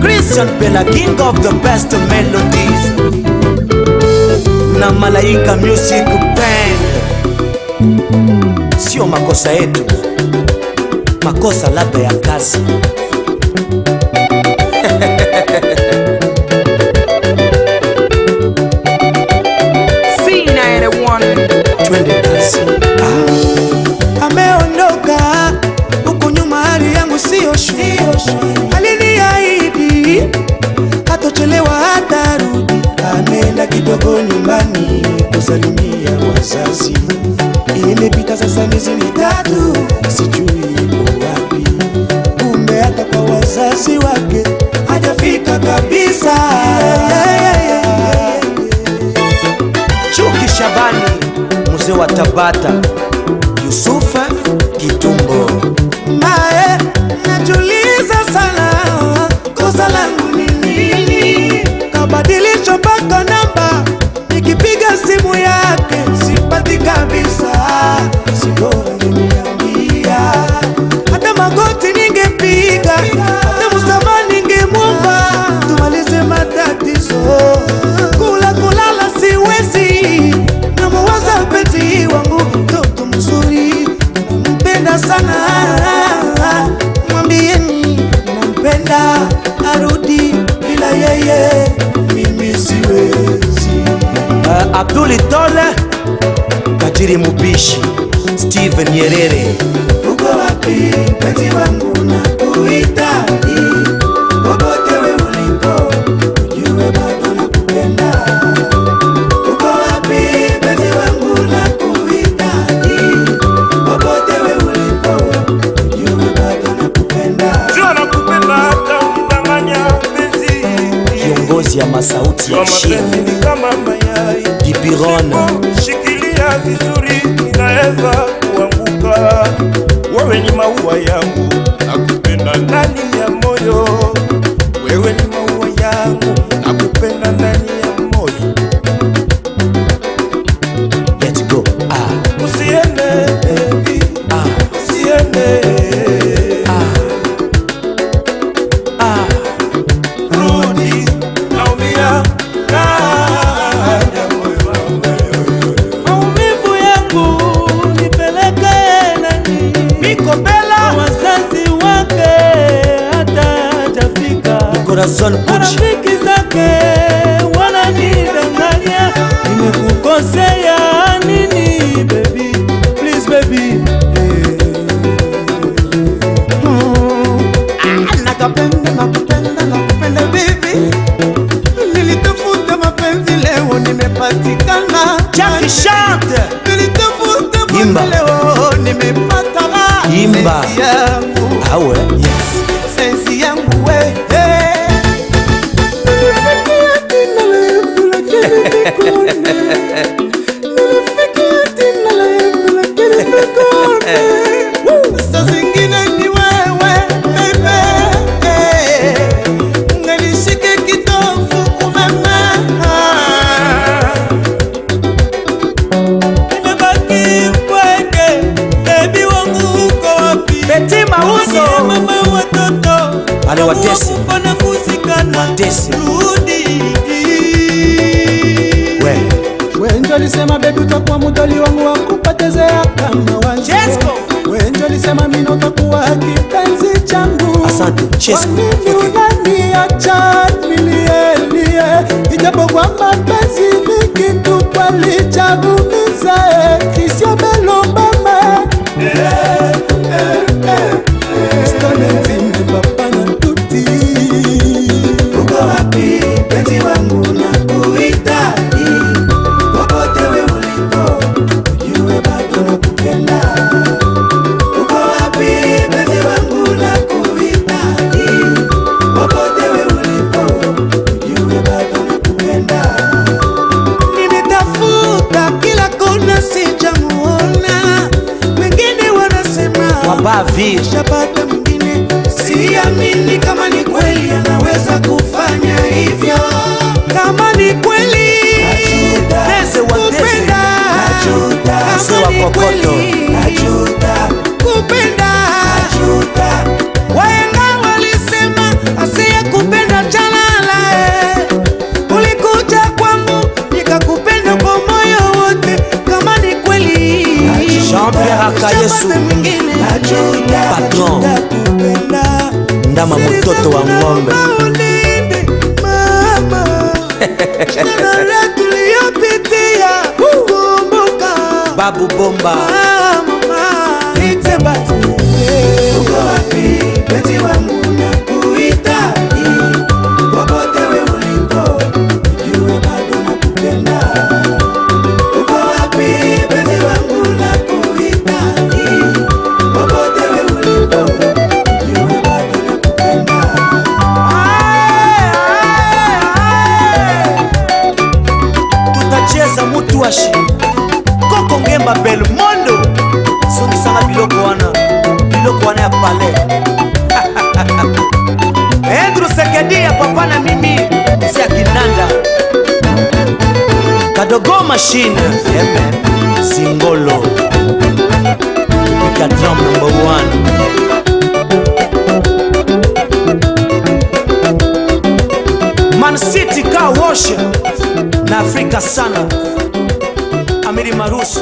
Christian Bella, king of the best melodies, na Malaika Music Band. Sio makosa yetu, makosa labda ya kazi. Twende kazi. Ameondoka huku nyuma, hali yangu sio shwari. Aliniahidi hatochelewa hatarudi. Ameenda kidogo nyumbani kusalimia wazazi. Imepita sasa miezi mitatu, sijui yuko wapi. Kumbe hata kwa wazazi wake hajafika kabisa. Chuki Shabani, mzee wa Tabata, Yusufa Kitumbo. Mae, najuliza sana kosa langu ni nini? Kabadilisha mpaka namba, nikipiga simu yake sipati kabisa. Sibora ngeniambia, hata magoti ningepiga, hata msamaha ningemwomba, tumalize matatizo. Kula kulala siwezi, namuwaza mpenzi wangu, mtoto mzuri, nampenda sana. Mwambieni nampenda, arudi, bila yeye mimi siwezi. Abduli Tole, Kajiri Mubishi, Steven Nyerere. Uko wapi mpenzi wangu, nakuhitaji. Popote wewe ulipo, ujue bado nakupenda. Uko wapi mpenzi wangu, nakuhitaji. Popote wewe ulipo, ujue bado nakupenda. Jua nakupenda hata unidanganya mpenzi. Kiongozi ya masauti ya shida, mapenzi ni kama mayai, Dipirona. shikilia vizuri, inaweza kuanguka. Wewe ni maua yangu, nakupenda ndani ya moyo. Wewe ni maua yangu, nakupenda ndani ya moyo. Let's go. Usiende baby, usiende. Rudi, naumia, naja moyo wangu. Maumivu yangu nipeleke nani? Miko Bella, wazazi wake hata hajafika. Corazon Pucci, Marafiki zake wananidanganya. Nimekukosea nini baby? Please baby. Nakupenda baby. Nilitafuta mapenzi, leo nimepatikana. Jackie Chante, Nilitafuta Imba. mapenzi, leo nimepata. Imba. Sensi yangu, awe. Yes. sensi yangu we. Saa zingine ni wewe baby, nganishike kitofu umeme. Nimebaki mpweke, baby wangu uko wapi? Beti Mauzo, Mama watoto Ale Watesi, wakufana kuzikana. Watesi. Rudi. Wenjo lisema baby utakuwa mudoli wangu wa kupotezea kama wanzo. Chesko. Wenjo lisema mimi utakuwa kipenzi changu. Asante, Chesko. Kwa nini unaniacha nilie? Ijapokuwa mapenzi ni kitu kweli cha kuumiza. Christian Bella mama. Stonezi papa na tuti. Uko wapi penzi wangu, nakuhitaji. Popote wewe ulipo, ujue bado nakupenda. Uko wapi penzi wangu, nakuhitaji. Popote wewe ulipo, ujue bado nakupenda. Nimetafuta kila kona, sijamuona. Wengine wanasema Wabavi, shapata mwingine. Siamini kama ni kweli anaweza kufanya hivyo. Kama ni kweli Teze wa Teze, kupenda, Mzee wa kama ni Kokoto, kweli kupenda. Wahenga walisema asiye kupenda pombe. Ulinde mama Shanara tuliyopitia kumbuka Babu Bomba mama Itembati uko wapi penzi wangu na kuhitaji popote we ulipo jue bado nakupenda uko wapi penzi wangu na kuhitaji popote we ulipo jue bado nakupenda tutacheza mutuashi Koko Ngemba Belmondo Songi sana biloko wana ya pale Andrew Sekedi ya papa na mimi Si ya Kinanda Kadogo Machine Amen Singolo Pika drum number 1 Man City Car Wash Na Afrika sana Amiri Marusu